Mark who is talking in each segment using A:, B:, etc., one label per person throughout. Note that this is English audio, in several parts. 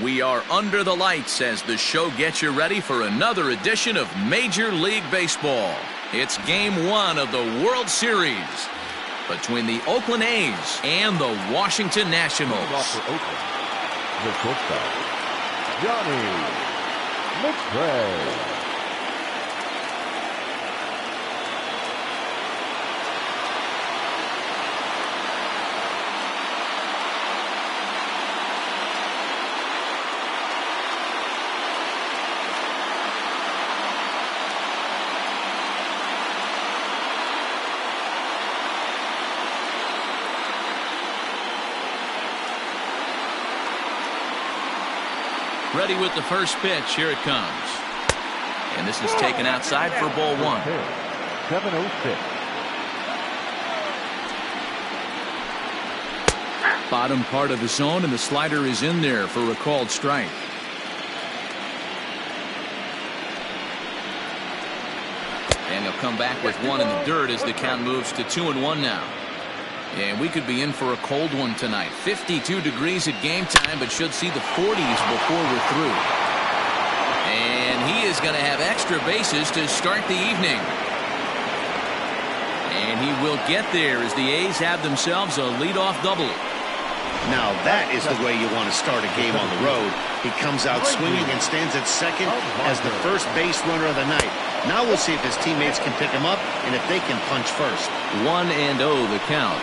A: We are under the lights as the show gets you ready for another edition of Major League Baseball. It's Game 1 of the World Series between the Oakland A's and the Washington Nationals.
B: Off for Oakland, the shortstop, Johnny McRae.
A: Ready with the first pitch. Here it comes. And this is taken outside for ball 1.
B: 7-0-6.
A: Bottom part of the zone, and the slider is in there for a called strike. And he'll come back with one in the dirt as the count moves to 2-1 now. And we could be in for a cold one tonight. 52 degrees at game time, but should see the 40s before we're through. And he is going to have extra bases to start the evening. And he will get there as the A's have themselves a leadoff double.
C: Now that is the way you want to start a game on the road. He comes out swinging and stands at second as the first base runner of the night. Now we'll see if his teammates can pick him up and if they can punch first.
A: 1-0 the count.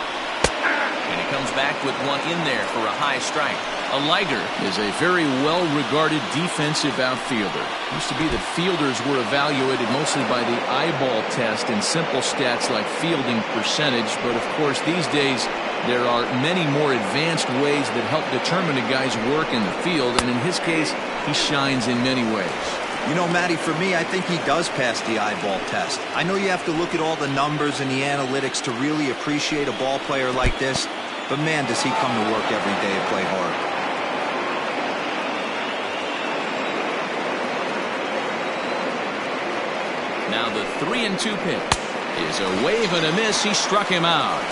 A: And he comes back with one in there for a high strike. Liger is a very well-regarded defensive outfielder. Used to be that fielders were evaluated mostly by the eyeball test in simple stats like fielding percentage. But of course, these days, there are many more advanced ways that help determine a guy's work in the field. And in his case, he shines in many ways.
D: You know, Matty, for me, I think he does pass the eyeball test. I know you have to look at all the numbers and the analytics to really appreciate a ball player like this, but man, does he come to work every day and play hard.
A: Now the 3-2 pitch is a wave and a miss. He struck him out.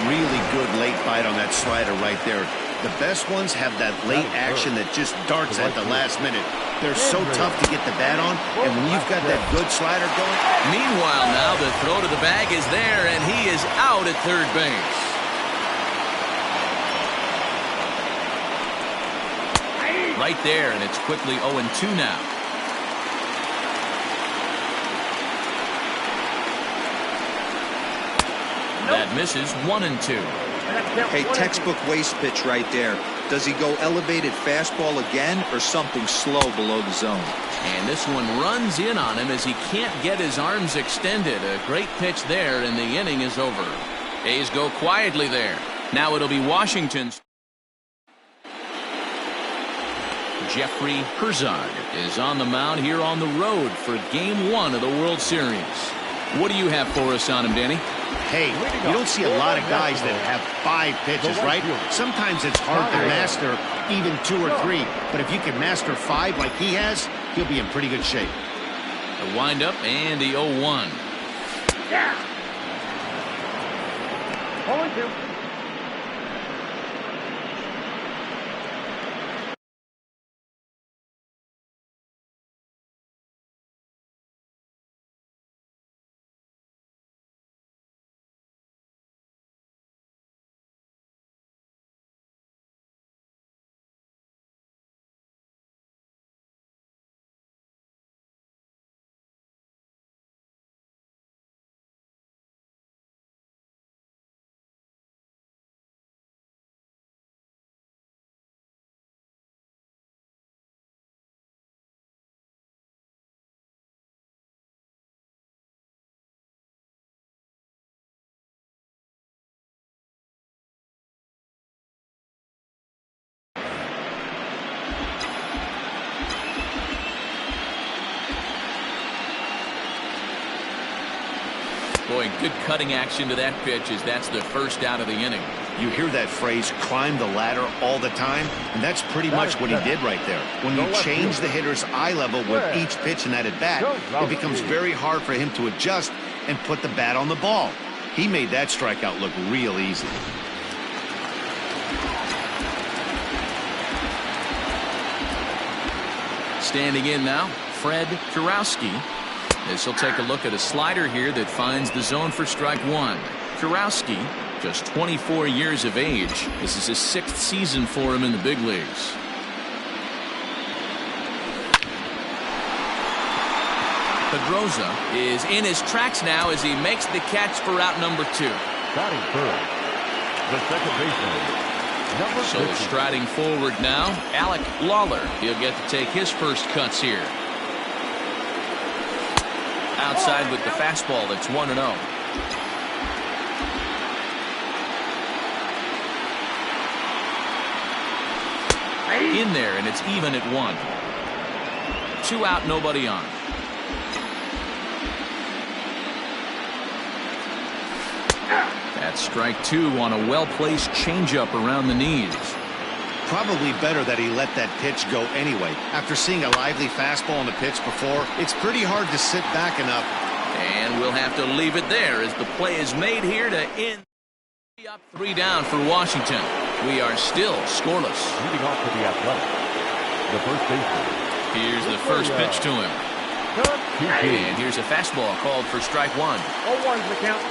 C: Really good late bite on that slider right there. The best ones have that late action that just darts at the last minute. They're so tough to get the bat on, and when you've got that good slider going.
A: Meanwhile, now the throw to the bag is there, and he is out at third base. Right there, and it's quickly 0-2 now. That misses. 1-2.
D: Hey, textbook waste pitch right there. Does he go elevated fastball again or something slow below the zone?
A: And this one runs in on him as he can't get his arms extended. A great pitch there, and the inning is over. A's go quietly there. Now it'll be Washington's. Jeffrey Herzog is on the mound here on the road for Game 1 of the World Series. What do you have for us on him, Danny?
C: Hey, you don't see a lot of guys that have 5 pitches, right? Sometimes it's hard to master even 2 or 3. But if you can master 5 like he has, he'll be in pretty good shape.
A: The windup and the 0-1.
B: Yeah. 0-2.
A: Boy, good cutting action to that pitch as that's the first out of the inning.
C: You hear that phrase, climb the ladder, all the time, and that's pretty much what he did right there. When you change the hitter's eye level with each pitch in that at-bat, it becomes very hard for him to adjust and put the bat on the ball. He made that strikeout look real easy.
A: Standing in now, Fred Kurowski. As he'll take a look at a slider here that finds the zone for strike one. Kurowski, just 24 years of age. This is his 6th season for him in the big leagues. Pedroza is in his tracks now as he makes the catch for out number 2.
B: Batting first, the second baseman.
A: So striding forward now, Alec Lawler. He'll get to take his first cuts here. Outside with the fastball, that's 1-0. In there, and it's even at 1. 2 out, nobody on. That's strike 2 on a well-placed changeup around the knees.
C: Probably better that he let that pitch go anyway. After seeing a lively fastball on the pitch before, it's pretty hard to sit back enough.
A: And we'll have to leave it there as the play is made here to end. 3 up, 3 down for Washington. We are still scoreless.
B: Leading off for the Athletics, the first baseman.
A: Here's the first pitch to him. And here's a fastball called for strike 1.
B: 0-1's the count.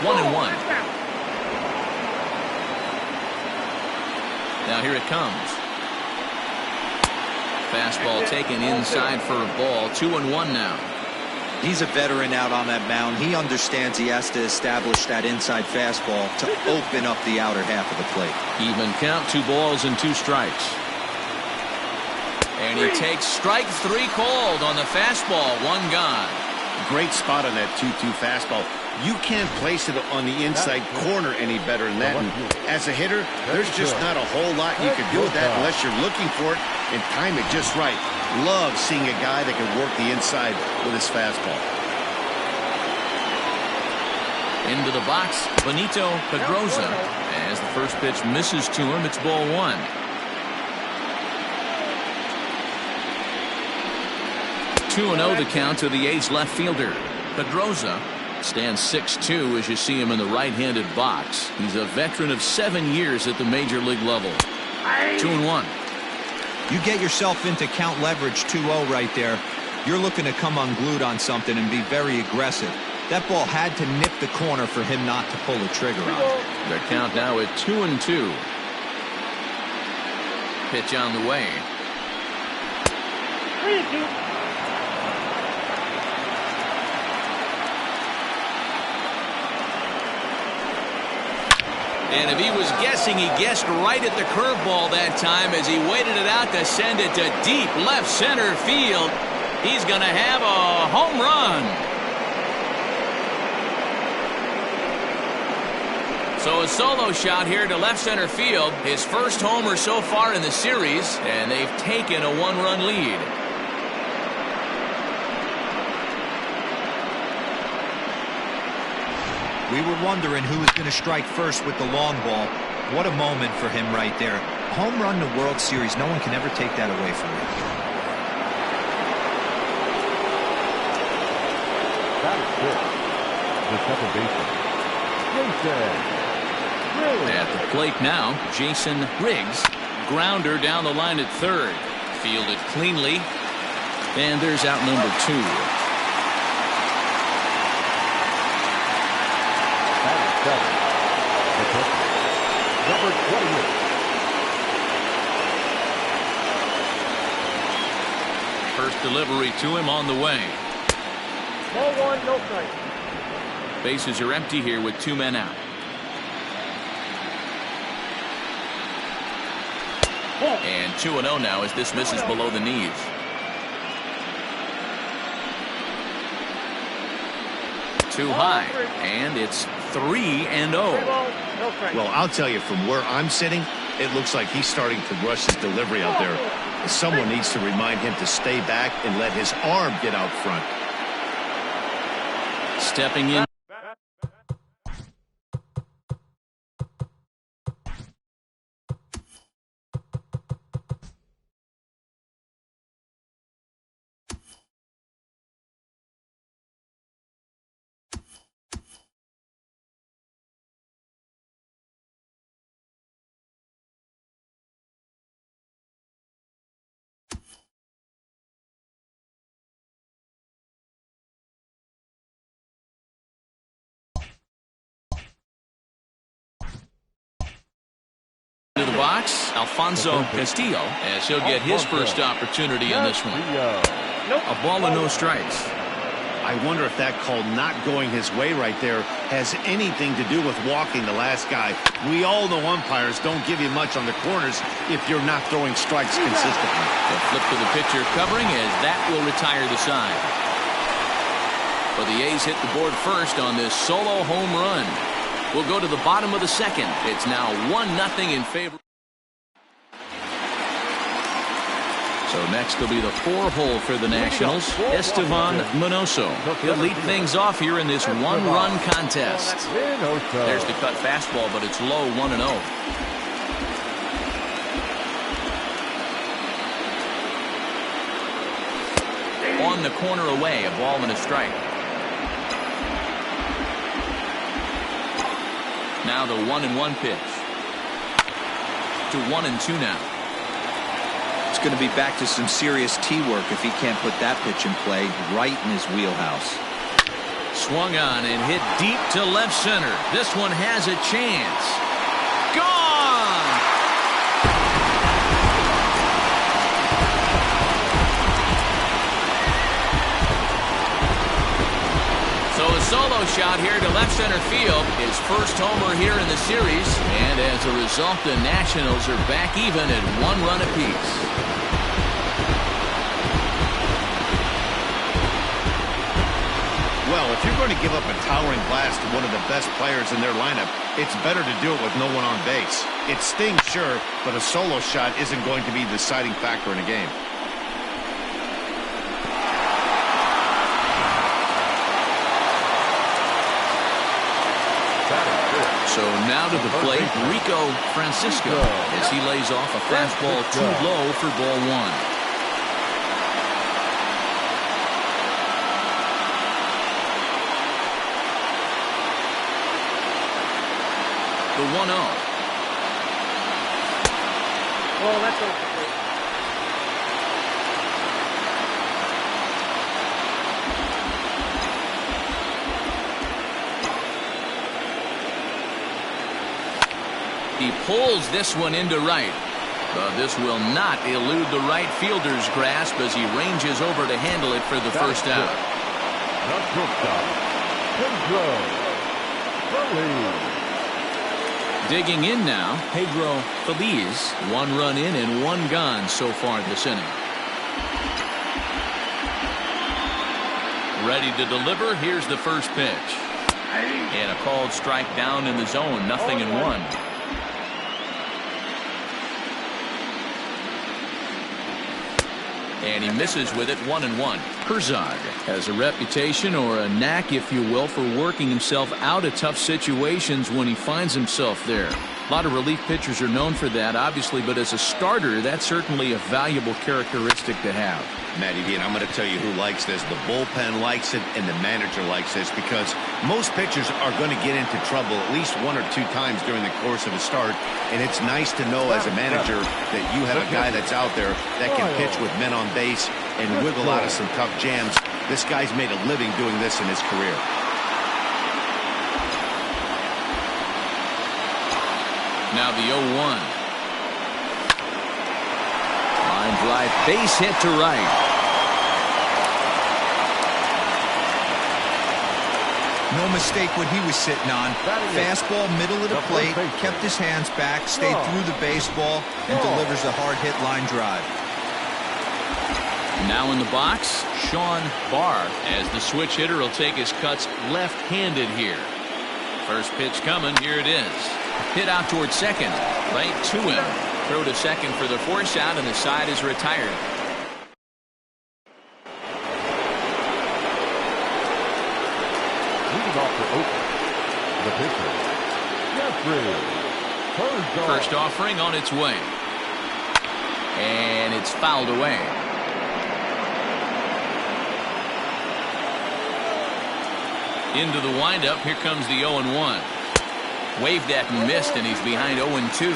A: 1-1. Now here it comes. Fastball taken inside for a ball. 2-1 now.
D: He's a veteran out on that mound. He understands he has to establish that inside fastball to open up the outer half of the plate.
A: Even count, 2 balls and 2 strikes. And he takes strike 3 called on the fastball. 1 gone.
C: Great spot on that 2-2 fastball. You can't place it on the inside corner any better than that. And as a hitter, there's just not a whole lot you can do with that unless you're looking for it and time it just right. Love seeing a guy that can work the inside with his fastball.
A: Into the box, Benito Pedroza. As the first pitch misses to him, it's ball 1. Two and 0 the count to the A's left fielder. Pedroza stands 6'2" as you see him in the right-handed box. He's a veteran of 7 years at the major league level. 2-1.
D: You get yourself into count leverage 2-0 right there. You're looking to come unglued on something and be very aggressive. That ball had to nip the corner for him not to pull the trigger on.
A: The count now at 2-2. Pitch on the way.
B: 3-2.
A: And if he was guessing, he guessed right at the curveball that time as he waited it out to send it to deep left center field. He's going to have a home run. So a solo shot here to left center field. His first homer so far in the series, and they've taken a 1-run lead.
D: We were wondering who was going to strike first with the long ball. What a moment for him right there. Home run to World Series. No one can ever take that away from him.
B: That is good. The second baseman, Jason Riggs.
A: At the plate now, Jason Riggs. Grounder down the line at third. Fielded cleanly. And there's out number 2.
B: Number 28.
A: First delivery to him on the way.
B: Ball 1, no strike.
A: Bases are empty here with 2 men out. And 2-0 now as this misses below the knees. Too high, and it's 3-0.
C: Well, I'll tell you, from where I'm sitting, it looks like he's starting to rush his delivery out there. Someone needs to remind him to stay back and let his arm get out front.
A: Stepping in. To the box, Alfonso Castillo, as he'll get his first opportunity in this one. A ball and no strikes.
C: I wonder if that call not going his way right there has anything to do with walking the last guy. We all know umpires don't give you much on the corners if you're not throwing strikes consistently.
A: A flip to the pitcher covering as that will retire the side. But the A's hit the board first on this solo home run. We'll go to the bottom of the second. It's now 1-0 in favor. So next will be the 4-hole for the Nationals, Estevan Manoso. He'll lead things off here in this one-run contest. There's the cut fastball, but it's low, 1-0. On the corner away, a ball and a strike. Now the 1-1 pitch. To 1-2 now.
D: It's going to be back to some serious T-work if he can't put that pitch in play right in his wheelhouse.
A: Swung on and hit deep to left center. This one has a chance. Gone! So a solo shot here to left center field. His first homer here in the series. And as a result, the Nationals are back even at 1 run apiece.
C: Well, if you're going to give up a towering blast to one of the best players in their lineup, it's better to do it with no one on base. It stings, sure, but a solo shot isn't going to be the deciding factor in a game.
A: So now to the plate, Rico Francisco, as he lays off a fastball too low for ball 1. The 1-0.
B: Oh, that's okay.
A: He pulls this one into right. But this will not elude the right fielder's grasp as he ranges over to handle it for the first out. Digging in now, Pedro Feliz. 1 run in and 1 gone so far this inning. Ready to deliver. Here's the first pitch. And a called strike down in the zone. 0-1. And he misses with it, 1-1. Herzog has a reputation, or a knack, if you will, for working himself out of tough situations when he finds himself there. A lot of relief pitchers are known for that, obviously, but as a starter, that's certainly a valuable characteristic to have.
C: Matty D, and I'm going to tell you who likes this. The bullpen likes it, and the manager likes this, because most pitchers are going to get into trouble at least 1 or 2 times during the course of a start, and it's nice to know as a manager that you have a guy that's out there that can pitch with men on base and wiggle out of some tough jams. This guy's made a living doing this in his career.
A: Now the 0-1. Line drive, base hit to right.
D: No mistake what he was sitting on. Fastball, middle of the plate, kept his hands back, stayed through the baseball, and delivers a hard-hit line drive.
A: Now in the box, Sean Barr, as the switch hitter will take his cuts left-handed here. First pitch coming, here it is. Hit out towards second, right to him. Throw to second for the force out, and the side is retired.
B: Leading off for Oakland, the pitcher, Jeffrey Herzog.
A: First offering on its way. And it's fouled away. Into the windup, here comes the 0-1. Waved at and missed, and he's behind 0-2.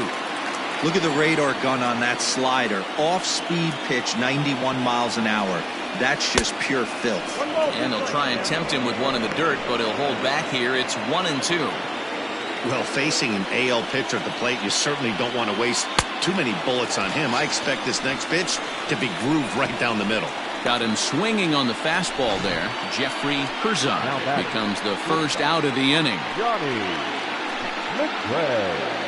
D: Look at the radar gun on that slider. Off-speed pitch, 91 miles an hour. That's just pure filth.
A: And they'll try and tempt him with one in the dirt, but he'll hold back here. It's 1-2.
C: Well, facing an AL pitcher at the plate, you certainly don't want to waste too many bullets on him. I expect this next pitch to be grooved right down the middle.
A: Got him swinging on the fastball there. Jeffrey Herzog becomes the first out of the inning.
B: Johnny McRae.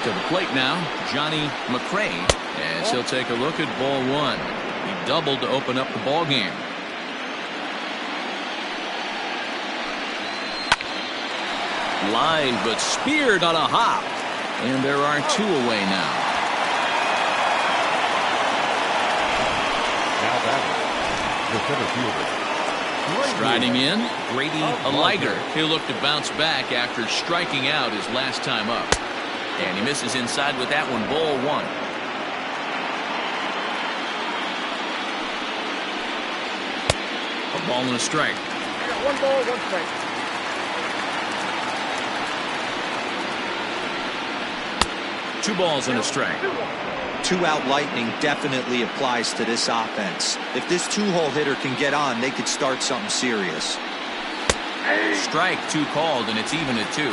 A: To the plate now, Johnny McRae, as he'll take a look at ball one. He doubled to open up the ball game. Line, but speared on a hop. And there are two away now.
B: Now batting, the center fielder.
A: Striding in, Grady Alliger. He'll look to bounce back after striking out his last time up. And he misses inside with that one, ball one. A ball and a strike.
E: One ball, one strike.
A: Two balls and a strike.
D: Two-out lightning definitely applies to this offense. If this two-hole hitter can get on, they could start something serious.
A: Strike two called, and it's even at two.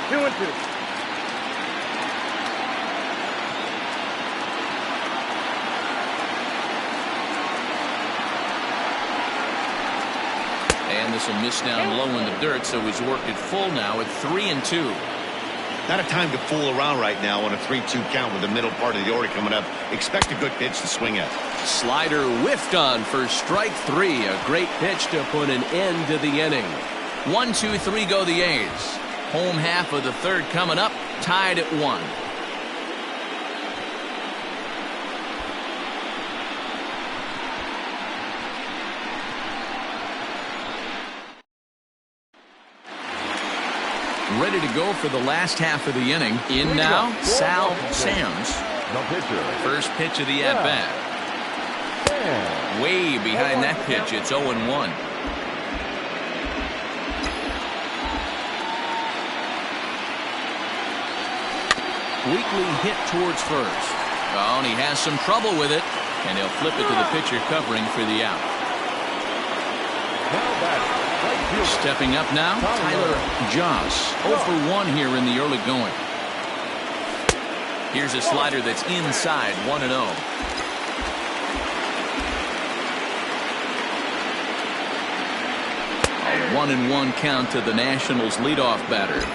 E: 2-2.
A: And this will miss down low in the dirt, so he's worked it full now at 3-2.
C: Not a time to fool around right now on a 3-2 count with the middle part of the order coming up. Expect a good pitch to swing at.
A: Slider whiffed on for strike three. A great pitch to put an end to the inning. 1-2-3 go the A's. Home half of the third coming up, tied at 1. Ready to go for the last half of the inning. In now, Sal Sams.
B: The pitcher.
A: First pitch of the at-bat. Way behind that pitch, it's 0-1. Weekly hit towards first. Oh, and he has some trouble with it. And he'll flip it to the pitcher covering for the out.
B: Now batting, right fielder.
A: Stepping up now, Tyler Joss. 0 for 1 here in the early going. Here's a slider that's inside, 1-0. A 1-1 count to the Nationals leadoff batter.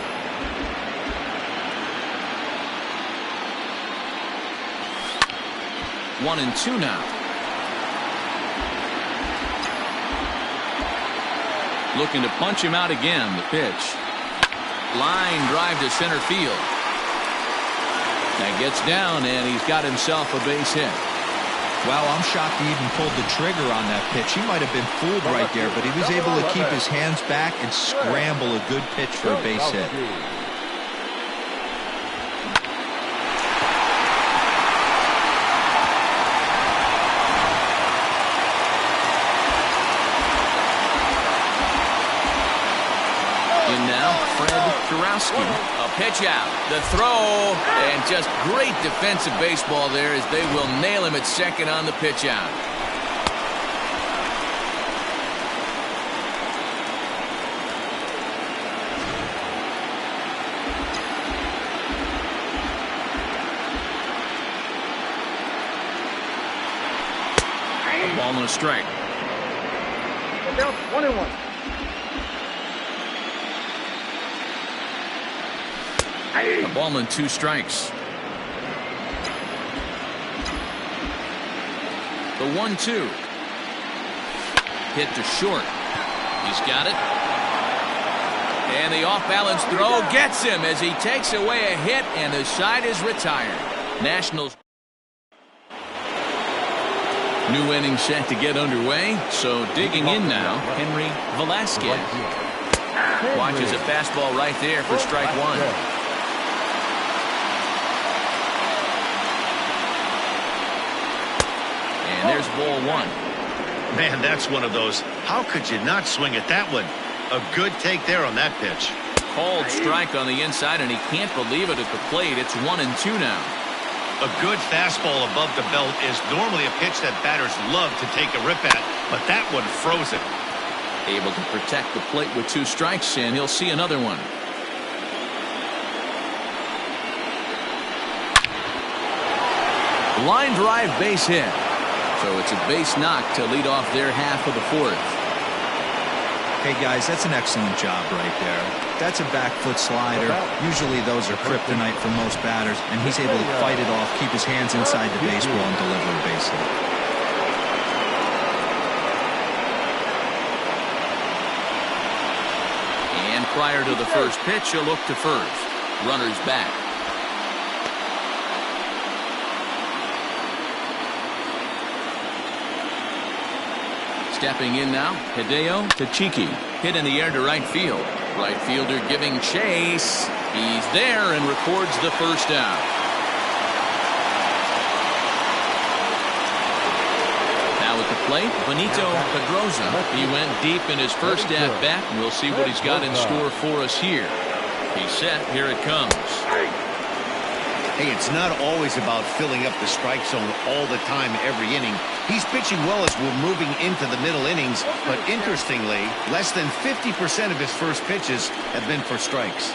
A: One and two now. Looking to punch him out again. The pitch. Line drive to center field. That gets down, and he's got himself a base hit.
D: Wow, I'm shocked he even pulled the trigger on that pitch. He might have been fooled right there, but he was able to keep his hands back and scramble a good pitch for a base hit. A pitch out, the throw, and just great defensive baseball there as they will nail him at second on the pitch out. A ball and a strike.
E: 1-1.
A: A ball and 2 strikes. The 1-2. Hit to short. He's got it. And the off-balance throw gets him as he takes away a hit, and the side is retired. Nationals. New inning set to get underway. So digging in now, Henry Velasquez. Watches a fastball right there for strike one. And there's ball one.
C: Man, that's one of those. How could you not swing at that one? A good take there on that pitch.
A: Called strike on the inside, and he can't believe it at the plate. It's 1-2 now.
C: A good fastball above the belt is normally a pitch that batters love to take a rip at, but that one froze it.
A: Able to protect the plate with 2 strikes, and he'll see another one. Line drive base hit. So it's a base knock to lead off their half of the 4th.
D: Hey guys, that's an excellent job right there. That's a back foot slider. Usually those are kryptonite for most batters, and he's able to fight it off, keep his hands inside the baseball, and deliver a base hit.
A: And prior to the first pitch, a look to first. Runners back. Stepping in now, Hideo Tachiki. Hit in the air to right field. Right fielder giving chase. He's there and records the first out. Now at the plate, Benito Pedroza. He went deep in his first at-bat, and we'll see what he's got in store for us here. He's set. Here it comes.
C: Hey, it's not always about filling up the strike zone all the time every inning. He's pitching well as we're moving into the middle innings, but interestingly, less than 50% of his first pitches have been for strikes.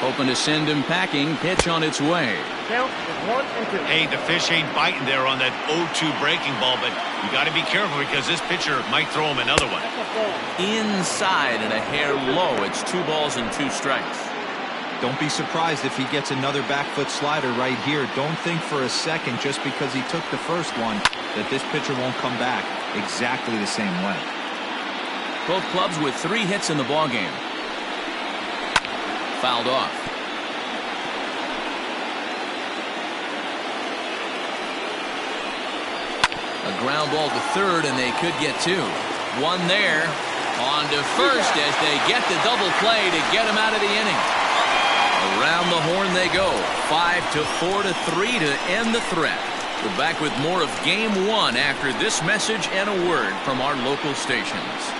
A: Hoping to send him packing. Pitch on its way.
E: Count is 1 and 2.
C: Hey, the fish ain't biting there on that 0-2 breaking ball, but you got to be careful because this pitcher might throw him another one.
A: Inside and a hair low. It's 2 balls and 2 strikes.
D: Don't be surprised if he gets another back foot slider right here. Don't think for a second, just because he took the first one, that this pitcher won't come back exactly the same way.
A: Both clubs with 3 hits in the ballgame. Fouled off. A ground ball to third, and they could get 2. One there. On to first as they get the double play to get him out of the inning. Around the horn they go. 5-4-3 to end the threat. We're back with more of Game 1 after this message and a word from our local stations.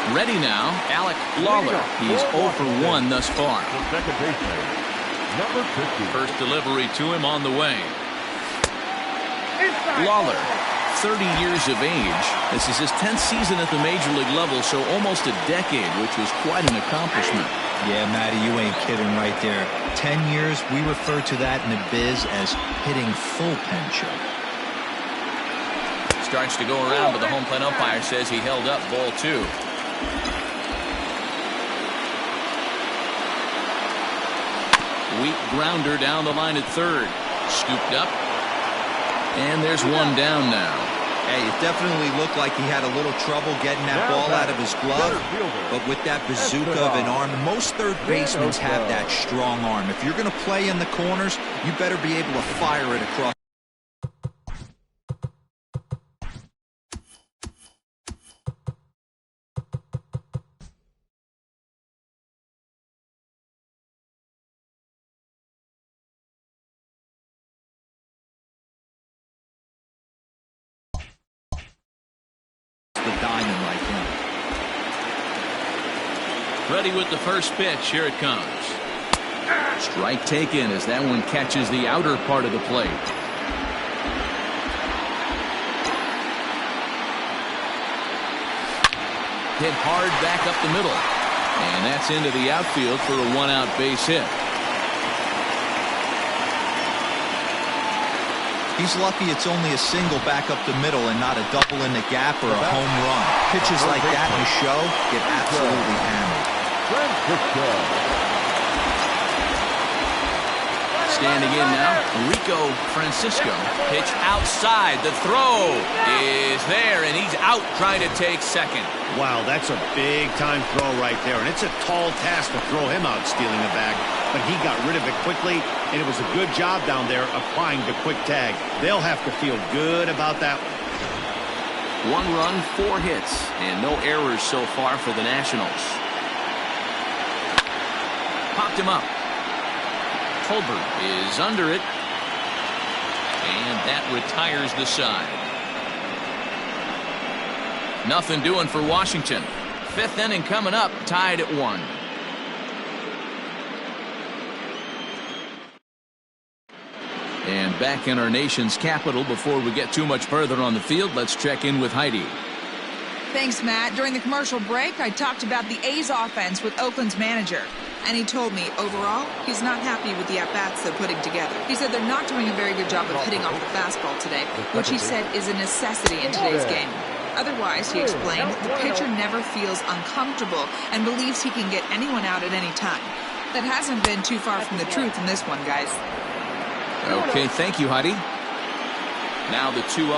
A: Ready now, Alec Lawler. He's 0 for 1 thus far.
B: The second baseman, number 50.
A: First delivery to him on the way. Lawler, 30 years of age. This is his 10th season at the major league level, so almost a decade, which was quite an accomplishment.
D: Yeah, Matty, you ain't kidding right there. 10 years, we refer to that in the biz as hitting full pension.
A: Starts to go around, but the home plate umpire says he held up ball 2. Weak grounder down the line at third. Scooped up. And there's one down now.
D: Hey, it definitely looked like he had a little trouble getting that ball out of his glove. But with that bazooka of an arm, most third basemen have that strong arm. If you're going to play in the corners, you better be able to fire it across. Diamond like him.
A: Ready with the first pitch. Here it comes. Strike taken as that one catches the outer part of the plate. Hit hard back up the middle. And that's into the outfield for a 1-out base hit.
D: He's lucky it's only a single back up the middle and not a double in the gap or a home run. Pitches like that in the show get absolutely hammered.
A: Standing in now, Rico Francisco. Pitch outside. The throw is there, and he's out trying to take second.
C: Wow, that's a big-time throw right there, and it's a tall task to throw him out stealing a bag. But he got rid of it quickly, and it was a good job down there applying the quick tag. They'll have to feel good about that one.
A: 1 run, 4 hits, and no errors so far for the Nationals. Popped him up. Tolbert is under it, and that retires the side. Nothing doing for Washington. Fifth inning coming up, tied at 1. And back in our nation's capital, before we get too much further on the field, let's check in with Heidi.
F: Thanks, Matt. During the commercial break, I talked about the A's offense with Oakland's manager. And he told me, overall, he's not happy with the at-bats they're putting together. He said they're not doing a very good job of hitting off the fastball today, which he said is a necessity in today's game. Otherwise, he explained, the pitcher never feels uncomfortable and believes he can get anyone out at any time. That hasn't been too far from the truth in this one, guys.
A: Okay, thank you, Heidi. Now the 2-0.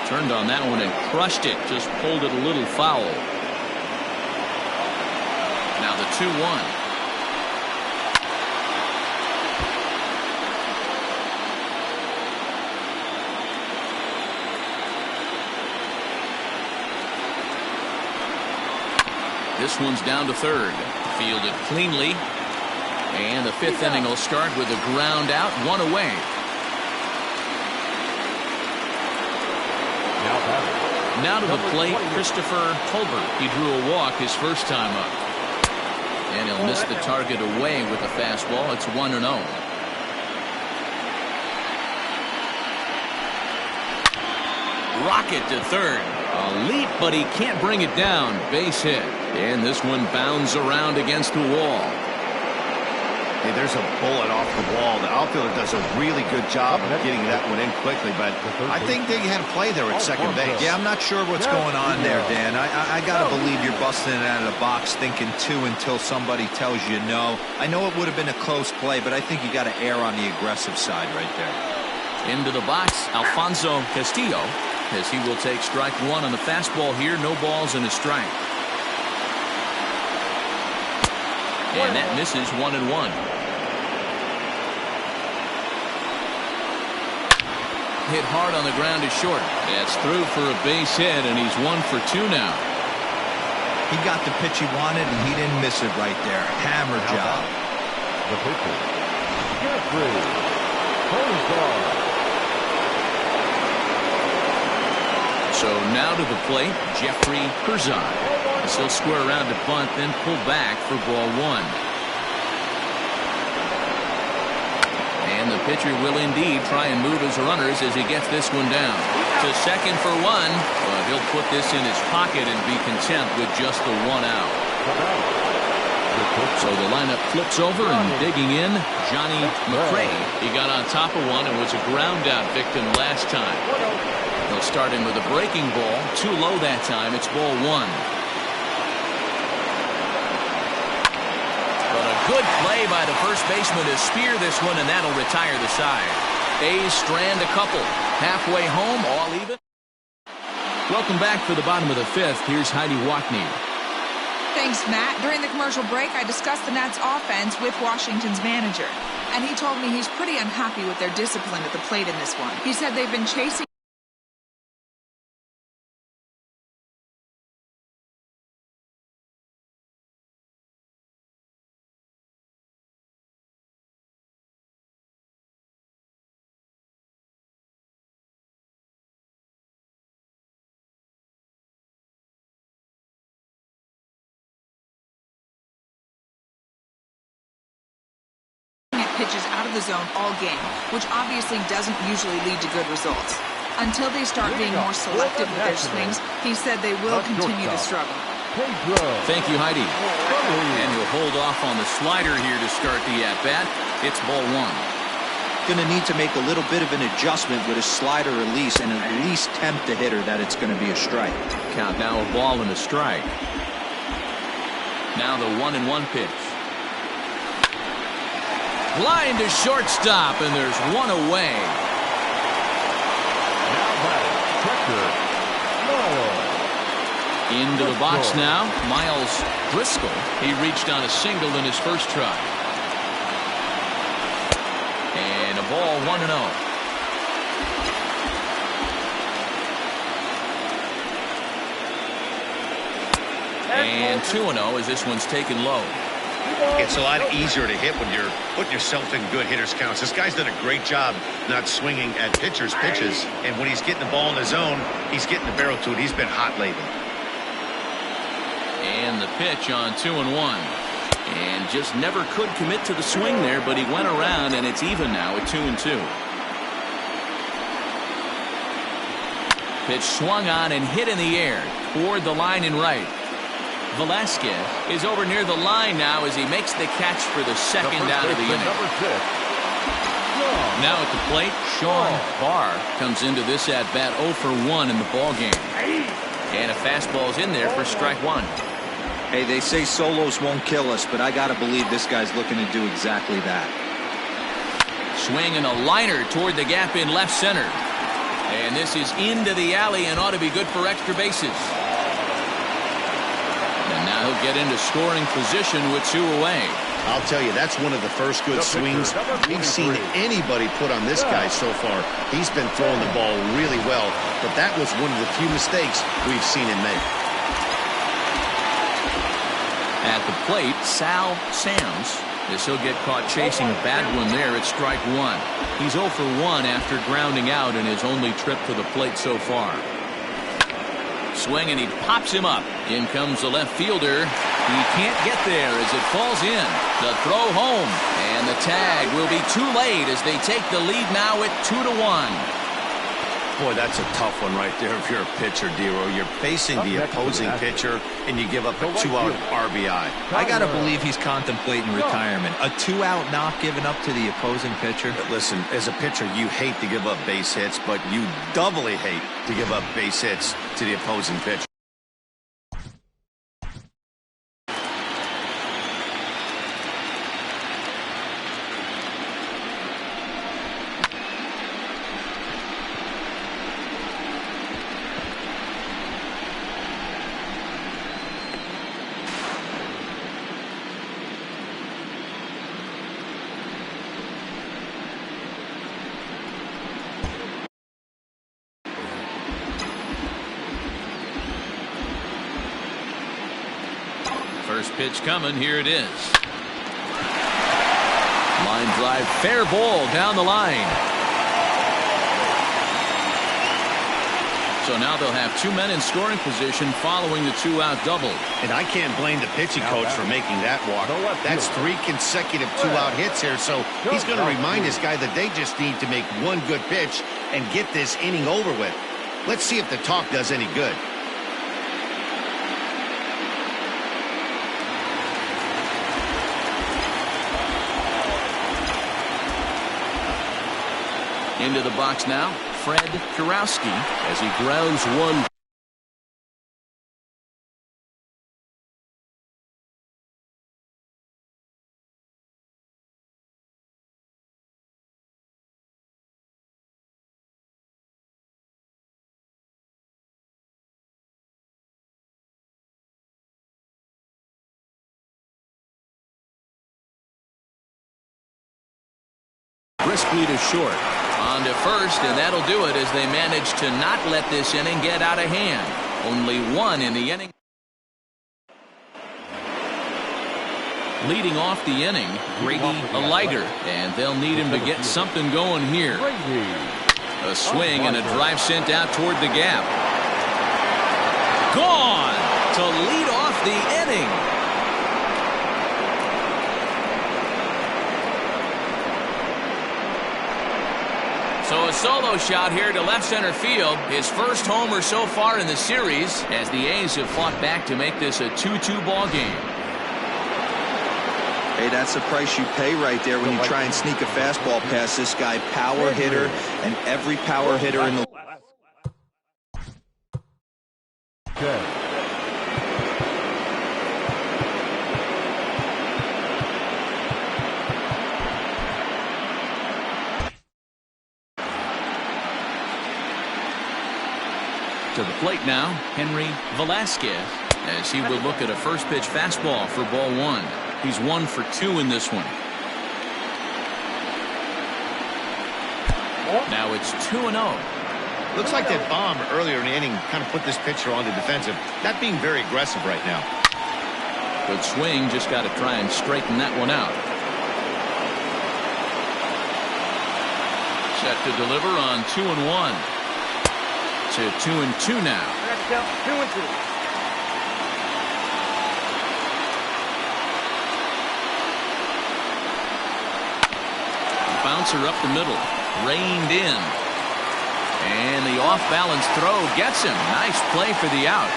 A: Turned on that one and crushed it. Just pulled it a little foul. Now the 2-1. This one's down to third. Fielded cleanly. And the fifth inning will start with a ground out, 1 away. Now to the plate, Christopher Tolbert. He drew a walk his first time up. And he'll miss the target away with a fastball. It's 1-0. Rocket to third. A leap, but he can't bring it down. Base hit. And this one bounds around against the wall.
C: Hey, there's a bullet off the wall. The outfielder does a really good job of getting that one in quickly, but I think they had a play there at second base.
D: Yeah, I'm not sure what's going on there, Dan. I got to believe you're busting it out of the box thinking 2 until somebody tells you no. I know it would have been a close play, but I think you got to err on the aggressive side right there. Into the box, Alfonso Castillo, as he will take strike 1 on the fastball here. No balls and a strike. And that misses 1-1. Hit hard on the ground is short. That's through for a base hit, and he's 1 for 2 now. He got the pitch he wanted, and he didn't miss it right there. Hammer job.
B: The pitcher, Jeffrey Herzog.
A: So now to the plate, Jeffrey Herzog. He'll square around to bunt, then pull back for ball 1. And the pitcher will indeed try and move his runners as he gets this one down. To second for 1. But he'll put this in his pocket and be content with just the 1 out. So the lineup flips over, and digging in, Johnny McRae. He got on top of one and was a ground out victim last time. They'll start him with a breaking ball. Too low that time. It's ball 1. Good play by the first baseman to spear this one, and that'll retire the side. A's strand a couple. Halfway home, all even. Welcome back for the bottom of the 5th. Here's Heidi Watney.
F: Thanks, Matt. During the commercial break, I discussed the Nats offense with Washington's manager. And he told me he's pretty unhappy with their discipline at the plate in this one. He said they've been chasing pitches out of the zone all game, which obviously doesn't usually lead to good results. Until they start being more selective with their swings, he said they will continue to struggle.
A: Thank you, Heidi. And he'll hold off on the slider here to start the at-bat. It's ball 1.
D: Going to need to make a little bit of an adjustment with his slider release and at least tempt the hitter that it's going to be a strike.
A: Count now a ball and a strike. Now the 1-1 pitch. Line to shortstop, and there's 1 away.
B: Now batting, catcher, Miles.
A: Into the box now, Miles Driscoll. He reached on a single in his first try. And a ball 1-0. And 2-0 as this one's taken low.
C: It's a lot easier to hit when you're putting yourself in good hitters counts. This guy's done a great job not swinging at pitchers' pitches. And when he's getting the ball in the zone, he's getting the barrel to it. He's been hot lately.
A: And the pitch on 2-1. And just never could commit to the swing there, but he went around, and it's even now at 2-2. Pitch swung on and hit in the air toward the line and right. Velasquez is over near the line now as he makes the catch for the second out of the inning. Now at the plate, Sean Barr comes into this at-bat 0 for 1 in the ballgame. And a fastball's in there for strike one.
D: Hey, they say solos won't kill us, but I got to believe this guy's looking to do exactly that.
A: Swing and a liner toward the gap in left center. And this is into the alley and ought to be good for extra bases. And now he'll get into scoring position with 2 away.
C: I'll tell you, that's one of the first good swings we've seen anybody put on this guy so far. He's been throwing the ball really well, but that was one of the few mistakes we've seen him make.
A: At the plate, Sal Sams, as he'll get caught chasing a bad one there at strike one. He's 0 for 1 after grounding out in his only trip to the plate so far. Swing and he pops him up. In comes the left fielder. He can't get there as it falls in. The throw home, and the tag will be too late as they take the lead now at 2-1.
C: Boy, that's a tough one right there if you're a pitcher, Dero. You're facing the opposing pitcher, and you give up a 2-out RBI.
D: I got to believe he's contemplating retirement. A 2-out knock given up to the opposing pitcher.
C: But listen, as a pitcher, you hate to give up base hits, but you doubly hate to give up base hits to the opposing pitcher.
A: First pitch coming. Here it is. Line drive, fair ball down the line. So now they'll have 2 men in scoring position following the 2-out double.
C: And I can't blame the pitching coach for making that walk. That's 3 consecutive 2-out hits here, so he's going to remind this guy that they just need to make one good pitch and get this inning over with. Let's see if the talk does any good.
A: Into the box now, Fred Kurowski as he grounds one. Briskly to short. On to first, and that'll do it as they manage to not let this inning get out of hand. Only 1 in the inning. Leading off the inning, Grady Aliger, and they'll need him to get something going here. A swing and a drive sent out toward the gap. Gone to lead off the inning. So a solo shot here to left center field. His first homer so far in the series as the A's have fought back to make this a 2-2 ball game.
D: Hey, that's the price you pay right there when you try and sneak a fastball past this guy. Power hitter, and every power hitter in the...
A: To the plate now, Henry Velasquez, as he will look at a first pitch fastball for ball 1. He's 1 for 2 in this one. Now it's 2-0.
C: Looks like that bomb earlier in the inning kind of put this pitcher on the defensive. Not being very aggressive right now.
A: Good swing, just got to try and straighten that one out. Set to deliver on 2-1. To 2-2 now.
E: I got to count 2-2.
A: Bouncer up the middle, reined in, and the off-balance throw gets him. Nice play for the out.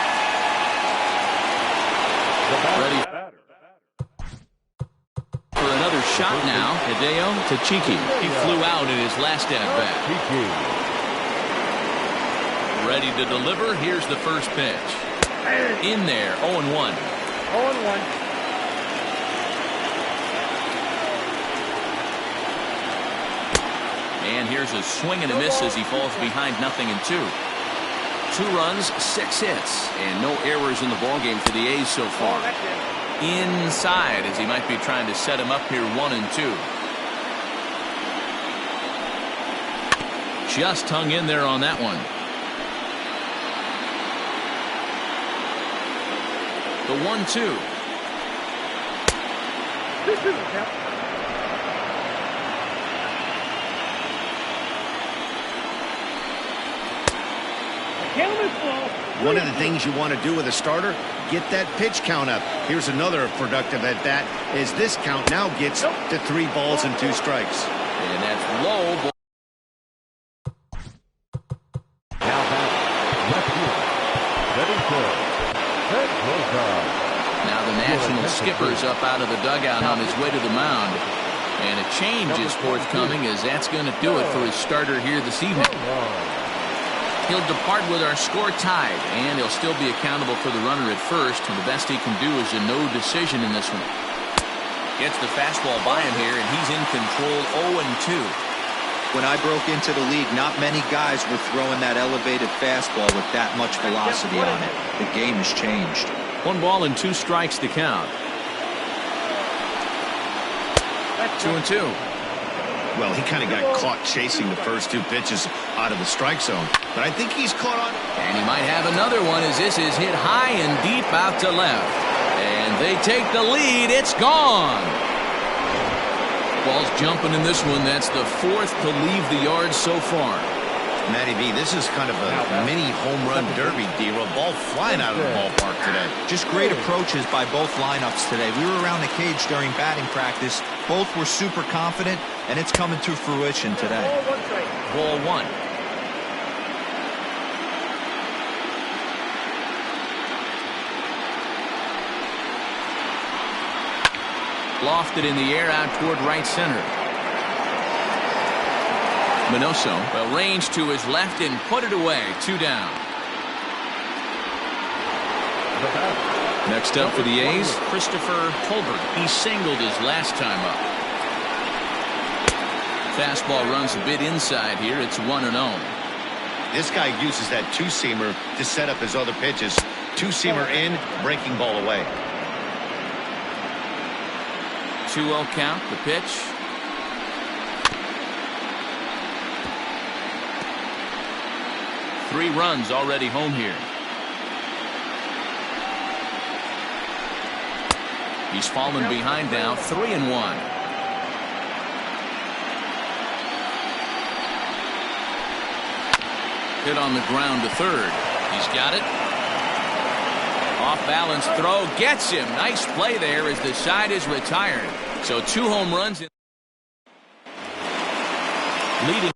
A: Ready for another shot now. Hideo Tachiki. He flew out in his last at-bat. Ready to deliver. Here's the first pitch. In there, 0-1.
E: 0-1.
A: And here's a swing and a miss as he falls behind 0-2. 2 runs, 6 hits, and no errors in the ballgame for the A's so far. Inside as he might be trying to set him up here 1-2. Just hung in there on that one. The 1-2.
C: One of the things you want to do with a starter, get that pitch count up. Here's another productive at bat as this count now gets to 3 balls and 2 strikes.
A: And that's low.
B: Now back, left field. Ready for Ted Rosar.
A: Now the national skipper's up out of the dugout on his way to the mound. And a change is forthcoming as that's going to do it for his starter here this evening. He'll depart with our score tied, and he'll still be accountable for the runner at first, and the best he can do is a no decision in this one. Gets the fastball by him here, and he's in control 0-2.
D: When I broke into the league, not many guys were throwing that elevated fastball with that much velocity on it. The game has changed.
A: 1 ball and 2 strikes to count. 2-2.
C: Well, he kind of got caught chasing the first 2 pitches out of the strike zone. But I think he's caught on.
A: And he might have another one as this is hit high and deep out to left. And they take the lead. It's gone. Ball's jumping in this one. That's the 4th to leave the yard so far.
C: Matty B, this is kind of a mini home run derby, D-Roll. Ball flying out of the ballpark today.
D: Just great approaches by both lineups today. We were around the cage during batting practice. Both were super confident, and it's coming to fruition today.
A: Ball 1. Lofted in the air out toward right center. Minoso arranged to his left and put it away. 2 down. Next up for the A's, Christopher Colbert. He singled his last time up. Fastball runs a bit inside here. It's 1-0.
C: This guy uses that 2-seamer to set up his other pitches. 2-seamer in, breaking ball away.
A: 2-0 count. The pitch. Three runs already home here. He's fallen behind now, 3-1. Hit on the ground to third. He's got it. Off balance throw gets him. Nice play there as the side is retired. So 2 home runs in leading.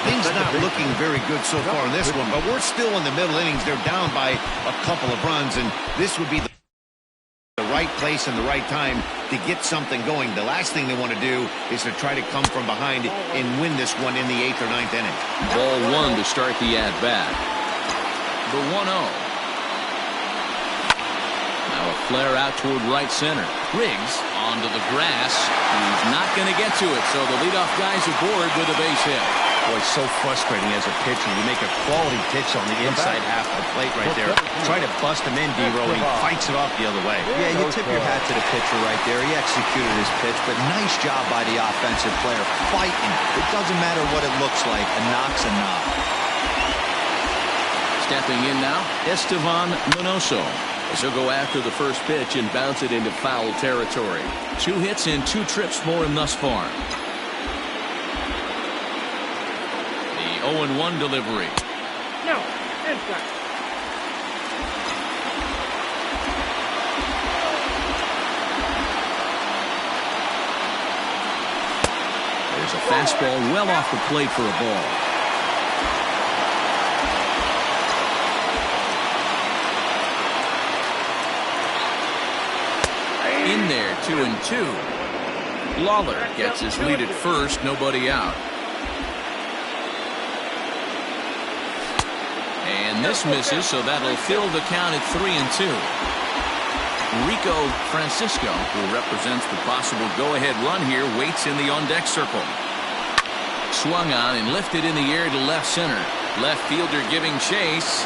C: Things not looking very good so far in this one, but we're still in the middle innings. They're down by a couple of runs, and this would be the right place and the right time to get something going. The last thing they want to do is to try to come from behind and win this one in the 8th or 9th inning.
A: Ball 1 to start the at-bat. The 1-0. Now a flare out toward right center. Riggs onto the grass. He's not going to get to it, so the leadoff guy's aboard with a base hit.
C: Boy, it's so frustrating as a pitcher. You make a quality pitch on the inside half of the plate right there. Try to bust him in, D-Roll, and he fights it off the other way.
D: Yeah, you tip your hat to the pitcher right there. He executed his pitch, but nice job by the offensive player. Fighting. It doesn't matter what it looks like. A knock's a knock.
A: Stepping in now, Estevan Manoso. As he'll go after the first pitch and bounce it into foul territory. 2 hits and 2 trips for him thus far. The 0-1 delivery.
E: No, inside.
A: There's a fastball well off the plate for a ball. In there, 2-2. Lawler gets his lead at first, nobody out. And this misses, so that'll fill the count at 3-2. Rico Francisco, who represents the possible go-ahead run here, waits in the on-deck circle. Swung on and lifted in the air to left center. Left fielder giving chase.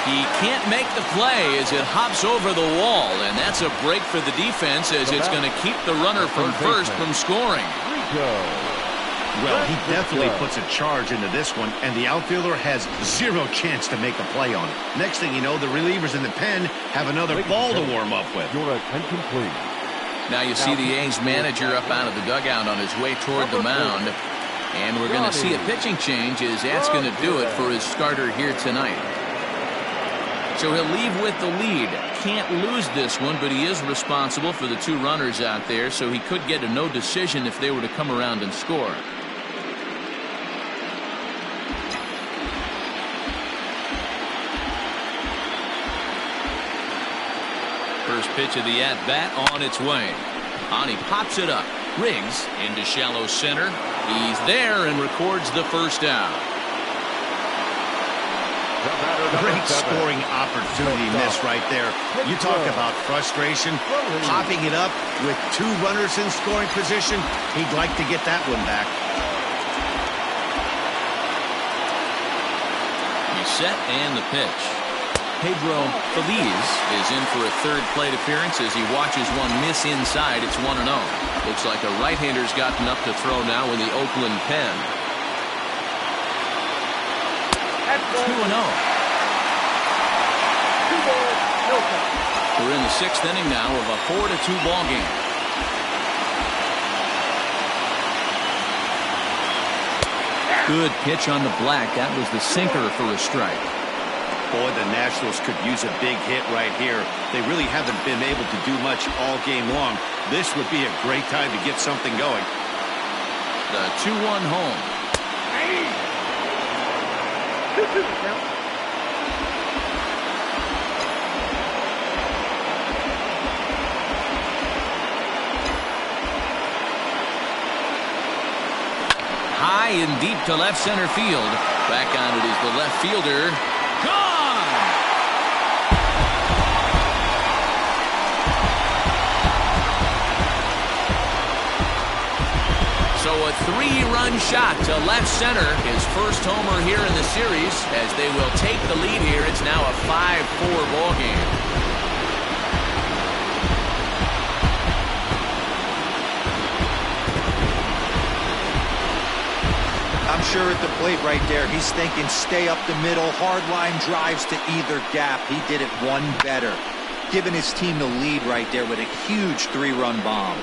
A: He can't make the play as it hops over the wall, and that's a break for the defense as it's going to keep the runner from first from scoring.
C: Well, he definitely puts a charge into this one, and the outfielder has 0 chance to make a play on it. Next thing you know, the relievers in the pen have another ball to warm up with.
B: Your attention, please.
A: Now you see the A's manager up out of the dugout on his way toward the mound, and we're going to see a pitching change as that's going to do it for his starter here tonight. So he'll leave with the lead. Can't lose this one, but he is responsible for the 2 runners out there, so he could get a no decision if they were to come around and score. First pitch of the at-bat on its way. On he pops it up. Riggs into shallow center. He's there and records the first out.
C: Great scoring opportunity miss right there. You talk about frustration. Popping it up with 2 runners in scoring position. He'd like to get that one back.
A: He's set and the pitch. Pedro Feliz is in for a 3rd plate appearance as he watches one miss inside. It's 1-0. Looks like a right-hander's gotten up to throw now in the Oakland pen. 2-0. We're in the 6th inning now of a 4-2 ball game. Good pitch on the black. That was the sinker for a strike.
C: Boy, the Nationals could use a big hit right here. They really haven't been able to do much all game long. This would be a great time to get something going.
A: The 2-1 home. High and deep to left center field. Back on it is the left fielder. Gone! So a 3-run shot to left center. His first homer here in the series as they will take the lead here. It's now a 5-4 ball game.
D: I'm sure at the plate right there, he's thinking stay up the middle, hard line drives to either gap. He did it one better, giving his team the lead right there with a huge 3-run bomb.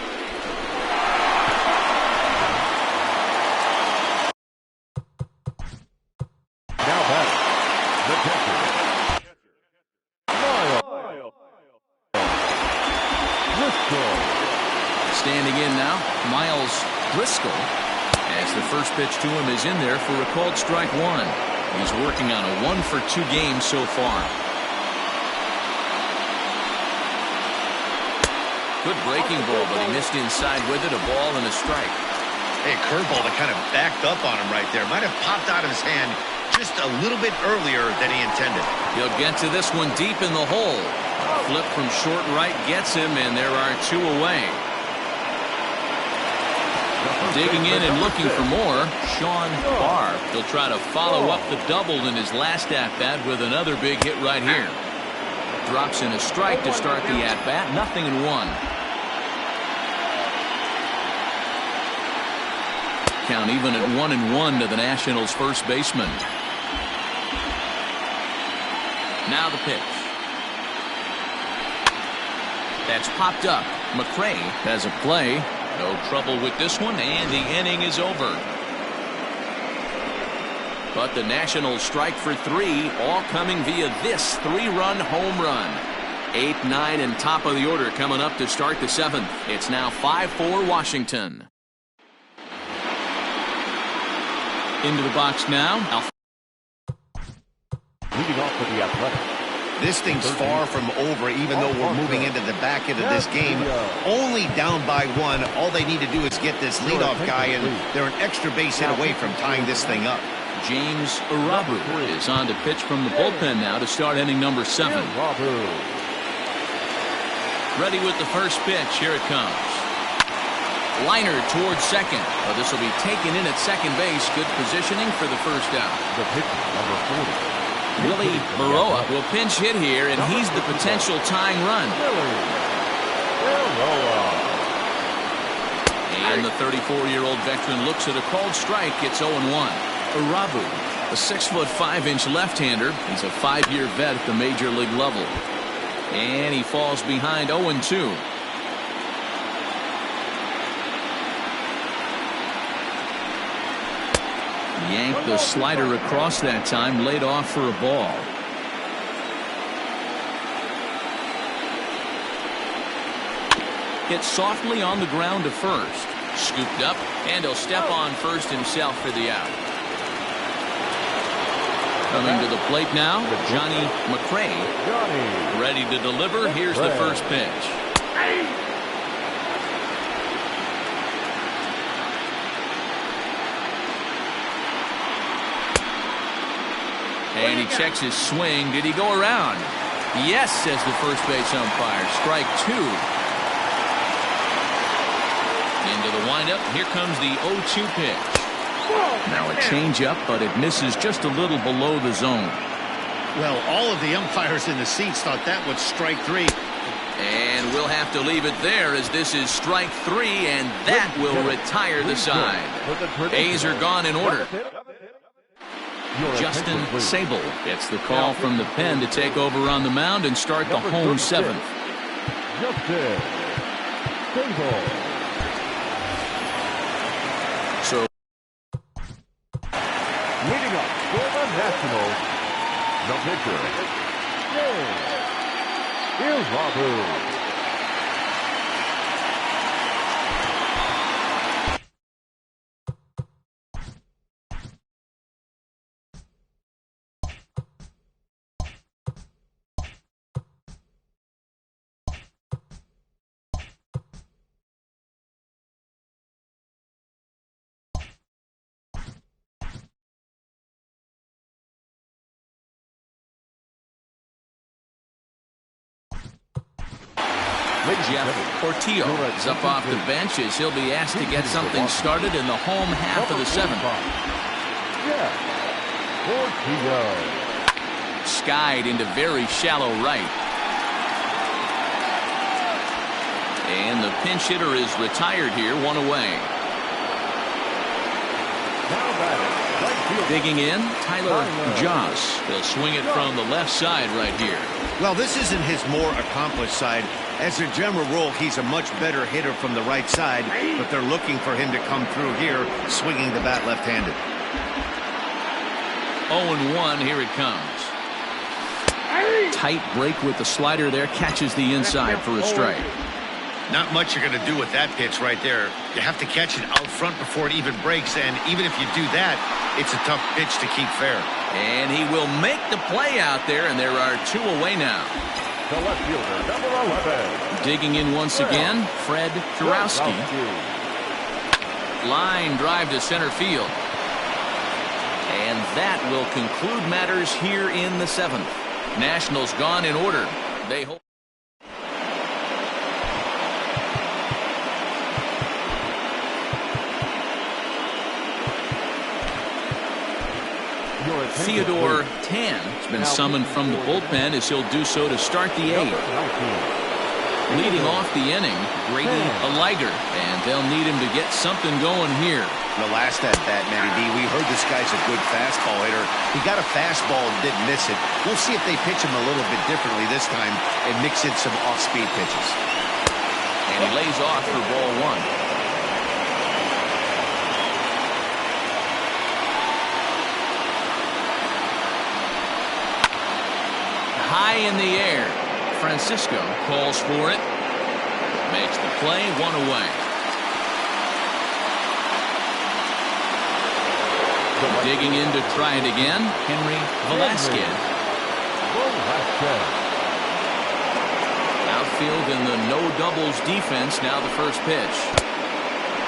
B: Now back, the catcher, Miles Driscoll.
A: Standing in now, Miles Driscoll. As the first pitch to him is in there for a called strike 1. He's working on a 1-for-2 game so far. Good breaking ball, but he missed inside with it. A ball and a strike.
C: Hey, curveball that kind of backed up on him right there. Might have popped out of his hand just a little bit earlier than he intended.
A: He'll get to this one deep in the hole. A flip from short right gets him, and there are 2 away. Digging in and looking for more, Sean Barr. He'll try to follow up the double in his last at-bat with another big hit right here. Drops in a strike to start the at-bat. 0-1. Count even at 1-1 to the Nationals' first baseman. Now the pitch. That's popped up. McRae has a play. No trouble with this one, and the inning is over. But the Nationals strike for 3, all coming via this 3-run home run. 8, 9, and top of the order coming up to start the 7th. It's now 5-4 Washington. Into the box now.
B: Leading off for the Athletics.
C: This thing's far from over, even though we're moving into the back end of this game. Only down by 1. All they need to do is get this leadoff guy, and they're an extra base hit away from tying this thing up.
A: James Arabu is on to pitch from the bullpen now to start inning number 7. Ready with the first pitch. Here it comes. Liner towards second. Well, this will be taken in at second base. Good positioning for the first out.
B: The pitcher, number 40.
A: Willie Baroa will pinch hit here, and he's the potential tying run. And the 34-year-old veteran looks at a called strike. It's 0-1. Arabu, a 6'5" left-hander. He's a 5-year vet at the major league level. And he falls behind 0-2. Yanked the slider across that time, laid off for a ball. Hit softly on the ground to first. Scooped up, and he'll step on first himself for the out. Coming to the plate now, Johnny McRae. Ready to deliver. Here's the first pitch. And he checks his swing. Did he go around? Yes, says the first base umpire. Strike 2. Into the windup. Here comes the 0-2 pitch. Now a changeup, but it misses just a little below the zone.
C: Well, all of the umpires in the seats thought that was strike 3.
A: And we'll have to leave it there, as this is strike 3, and that will retire the side. A's are gone in order. Justin Sable gets the call from the pen to take over on the mound and start the home 7th.
B: Justin Sable.
A: So
B: Leading up for the Nationals, the pitcher, James Arabu.
A: Jeff Portillo is up off the bench as he'll be asked to get something started in the home half of the 7th.
B: Jeff Portillo.
A: Skied into very shallow right. And the pinch hitter is retired here, 1 away.
B: Now batting, right fielder.
A: Digging in, Tyler Joss. He'll swing it from the left side right here.
C: Well, this isn't his more accomplished side. As a general rule, he's a much better hitter from the right side, but they're looking for him to come through here, swinging the bat left-handed.
A: 0-1, here it comes. Tight break with the slider there, catches the inside for a strike.
C: Not much you're going to do with that pitch right there. You have to catch it out front before it even breaks, and even if you do that, it's a tough pitch to keep fair.
A: And he will make the play out there, and there are 2 away now.
B: The left fielder, number 11.
A: Digging in once again, Fred Jarowski. Line drive to center field. And that will conclude matters here in the 7th. Nationals gone in order. They hold. Theodore Tan has been summoned from the bullpen as he'll do so to start the 8th. Leading off the inning, Grady Aliger, and they'll need him to get something going here.
C: The last at bat, Matty D, we heard this guy's a good fastball hitter. He got a fastball and didn't miss it. We'll see if they pitch him a little bit differently this time and mix in some off-speed pitches.
A: And he lays off for ball one. High in the air. Francisco calls for it. Makes the play, one away. Digging in to try it again, Henry Velasquez. Outfield in the no doubles defense, now the first pitch.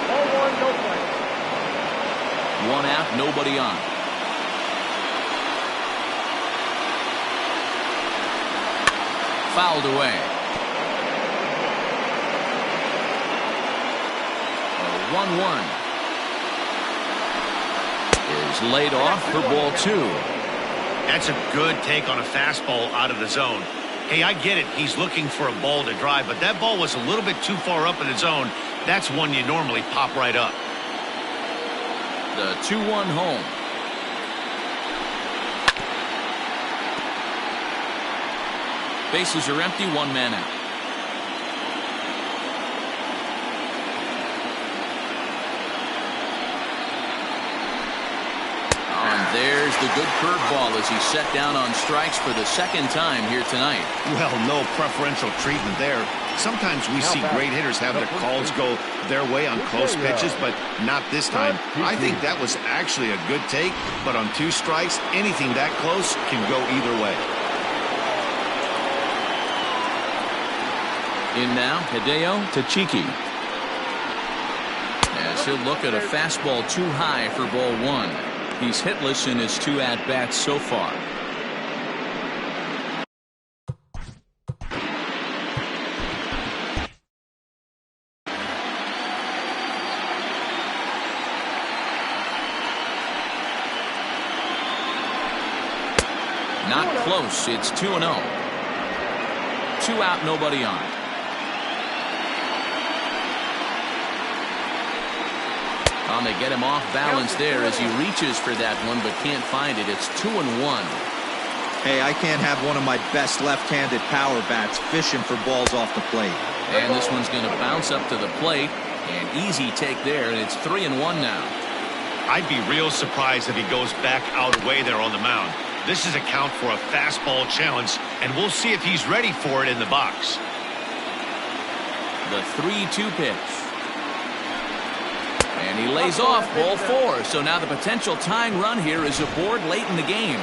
E: 0-1, no play.
A: One out, nobody on. Fouled away. 1-1. Is laid off for ball two.
C: That's a good take on a fastball out of the zone. Hey, I get it. He's looking for a ball to drive, but that ball was a little bit too far up in the zone. That's one you normally pop right up.
A: The 2-1 home. Bases are empty, one man out. There's the good curveball as he's set down on strikes for the second time here tonight.
C: Well, no preferential treatment there. Sometimes we see great hitters have their calls go their way on close pitches, but not this time. I think that was actually a good take, but on two strikes, anything that close can go either way.
A: In now, Hideo Tachiki. As he'll look at a fastball too high for ball one. He's hitless in his two at-bats so far. Not close. It's 2-0. 2 out, nobody on. They get him off balance there as he reaches for that one but can't find it. It's 2-1.
D: Hey, I can't have one of my best left-handed power bats fishing for balls off the plate.
A: And this one's going to bounce up to the plate. An easy take there, and it's 3-1 now.
C: I'd be real surprised if he goes back out away there on the mound. This is a count for a fastball challenge, and we'll see if he's ready for it in the box.
A: The 3-2 pitch. And he lays off ball four. So now the potential tying run here is aboard late in the game.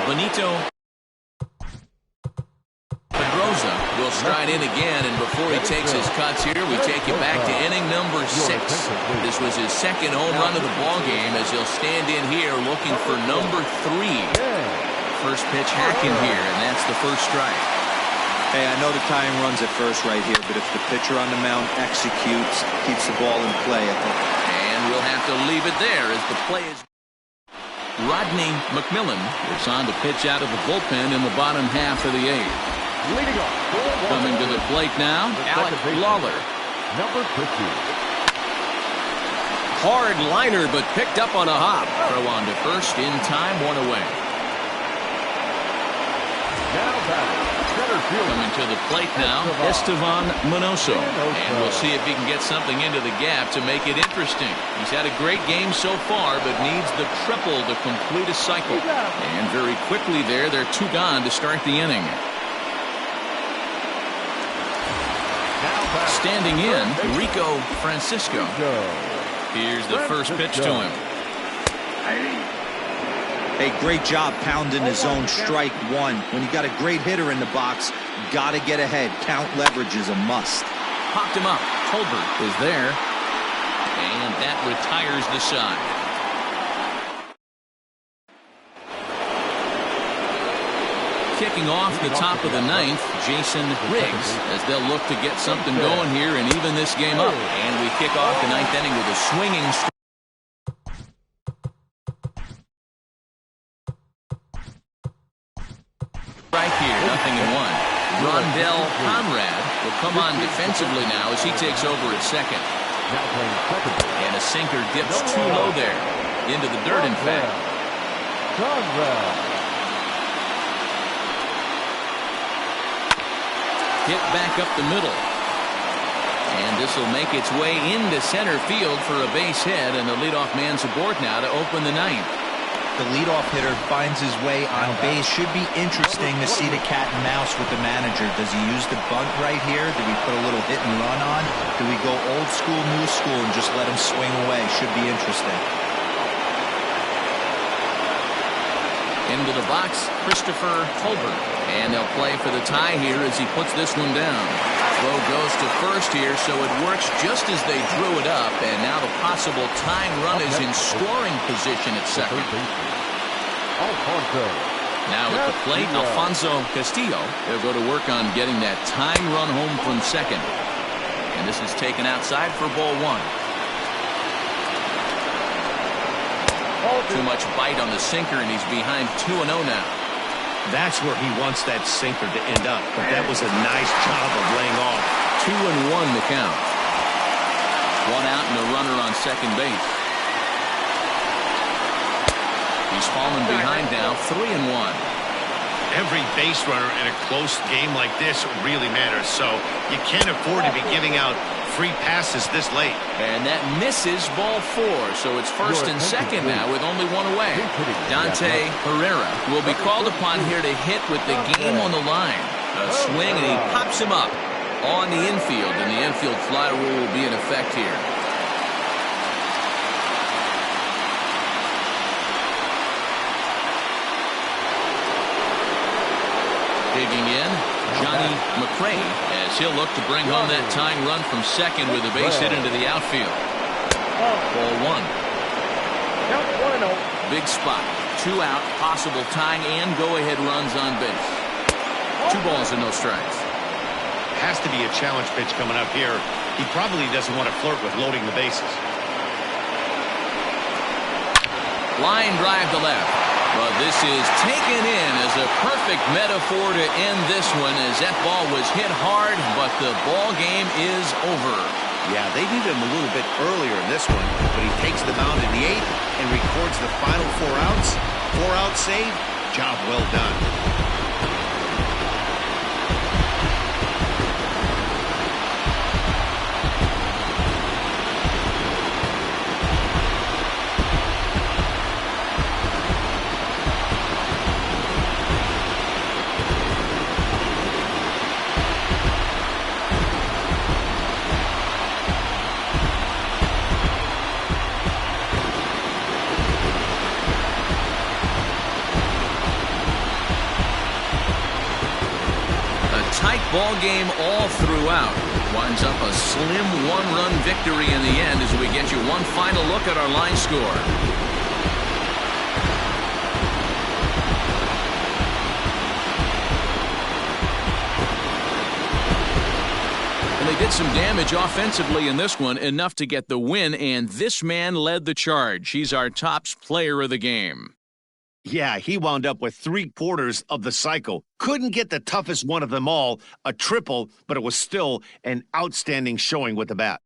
A: Benito Pedrosa will stride in again, and before he takes his cuts here, we take you back to inning number 6. This was his second home run of the ball game as he'll stand in here looking for number 3. First pitch hacking here, and that's the first strike.
D: Hey, I know the tying run's at first right here, but if the pitcher on the mound executes, keeps the ball in play, I think.
A: And we'll have to leave it there as the play is. Rodney McMillan is on to pitch out of the bullpen in the bottom half of the 8th.
B: Leading off.
A: Coming to the plate now, Alec Lawler.
B: Number 50.
A: Hard liner, but picked up on a hop. Throw on to first in time, one away.
B: Now batting.
A: Coming to the plate now, Estevan Manoso. And we'll see if he can get something into the gap to make it interesting. He's had a great game so far, but needs the triple to complete a cycle. And very quickly there, they're 2 gone to start the inning. Standing in, Rico Francisco. Here's the first pitch to him.
D: Hey, great job pounding his own strike one. When you got a great hitter in the box, got to get ahead. Count leverage is a must.
A: Popped him up. Colbert is there. And that retires the side. Kicking off the top of the 9th, Jason Riggs, as they'll look to get something going here and even this game up. And we kick off the 9th inning with a swinging strike. Right here, 0-1. Rondell Conrad Will come on defensively now as he takes over at second.
B: Now playing second.
A: And a sinker dips too low there. Into the dirt, in fact.
B: Conrad.
A: Hit back up the middle. And this will make its way into center field for a base hit, and the leadoff man's aboard now to open the ninth.
D: The leadoff hitter finds his way on base. Should be interesting to see the cat and mouse with the manager. Does he use the bunt right here? Do we put a little hit and run on? Do we go old school, new school, and just let him swing away? Should be interesting.
A: Into the box, Christopher Tolbert. And they'll play for the tie here as he puts this one down. Throw goes to first here, so it works just as they drew it up. And now the possible tying run is in scoring position at second.
B: Alfonso.
A: Now at the plate, Alfonso Castillo. They'll go to work on getting that tying run home from second. And this is taken outside for ball one. Too much bite on the sinker, and he's behind 2-0 now.
C: That's where he wants that sinker to end up. But that was a nice job of laying off.
A: 2-1 the count. One out and a runner on second base. He's fallen behind now, 3-1.
C: Every base runner in a close game like this really matters. So you can't afford to be giving out free passes this late.
A: And that misses ball four, so it's first and second now with only one away. Dante Herrera will be called upon here to hit with the game on the line. A swing, and he pops him up on the infield, and the infield fly rule will be in effect here. Digging in, Johnny McCray, as he'll look to bring home that tying run from second with a base hit into the outfield. Ball one. Big spot. 2 out, possible tying and go-ahead runs on base. 2 balls and no strikes.
C: Has to be a challenge pitch coming up here. He probably doesn't want to flirt with loading the bases.
A: Line drive to left. But this is taken in as a perfect metaphor to end this one, as that ball was hit hard, but the ball game is over.
C: Yeah, they needed him a little bit earlier in this one, but he takes the mound in the 8th and records the final 4 outs. 4-out save. Job well done.
A: Ball game all throughout. Winds up a slim 1-run victory in the end as we get you one final look at our line score. And they did some damage offensively in this one, enough to get the win, and this man led the charge. He's our top player of the game.
C: Yeah, he wound up with 3/4 of the cycle. Couldn't get the toughest one of them all, a triple, but it was still an outstanding showing with the bat.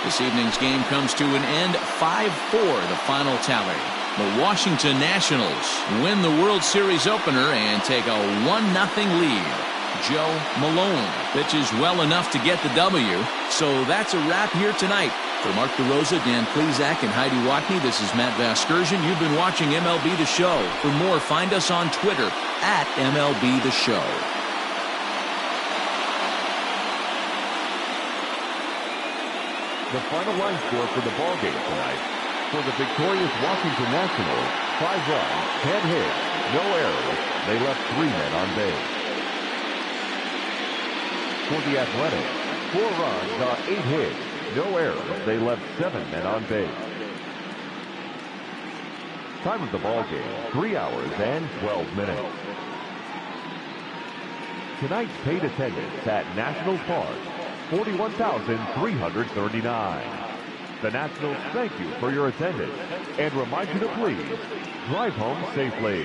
A: This evening's game comes to an end, 5-4, the final tally. The Washington Nationals win the World Series opener and take a 1-0 lead. Joe Malone pitches well enough to get the W. So that's a wrap here tonight. For Mark DeRosa, Dan Plesac, and Heidi Watney, this is Matt Vasgersian. You've been watching MLB The Show. For more, find us on Twitter at MLB The Show.
B: The final line score for the ballgame tonight. For the victorious Washington Nationals, 5 runs, 10 hits, no errors. They left 3 men on base. For the Athletics, 4 runs, 8 hits, no errors. They left 7 men on base. Time of the ball game, 3 hours and 12 minutes. Tonight's paid attendance at Nationals Park, 41,339. The Nationals thank you for your attendance and remind you to please drive home safely.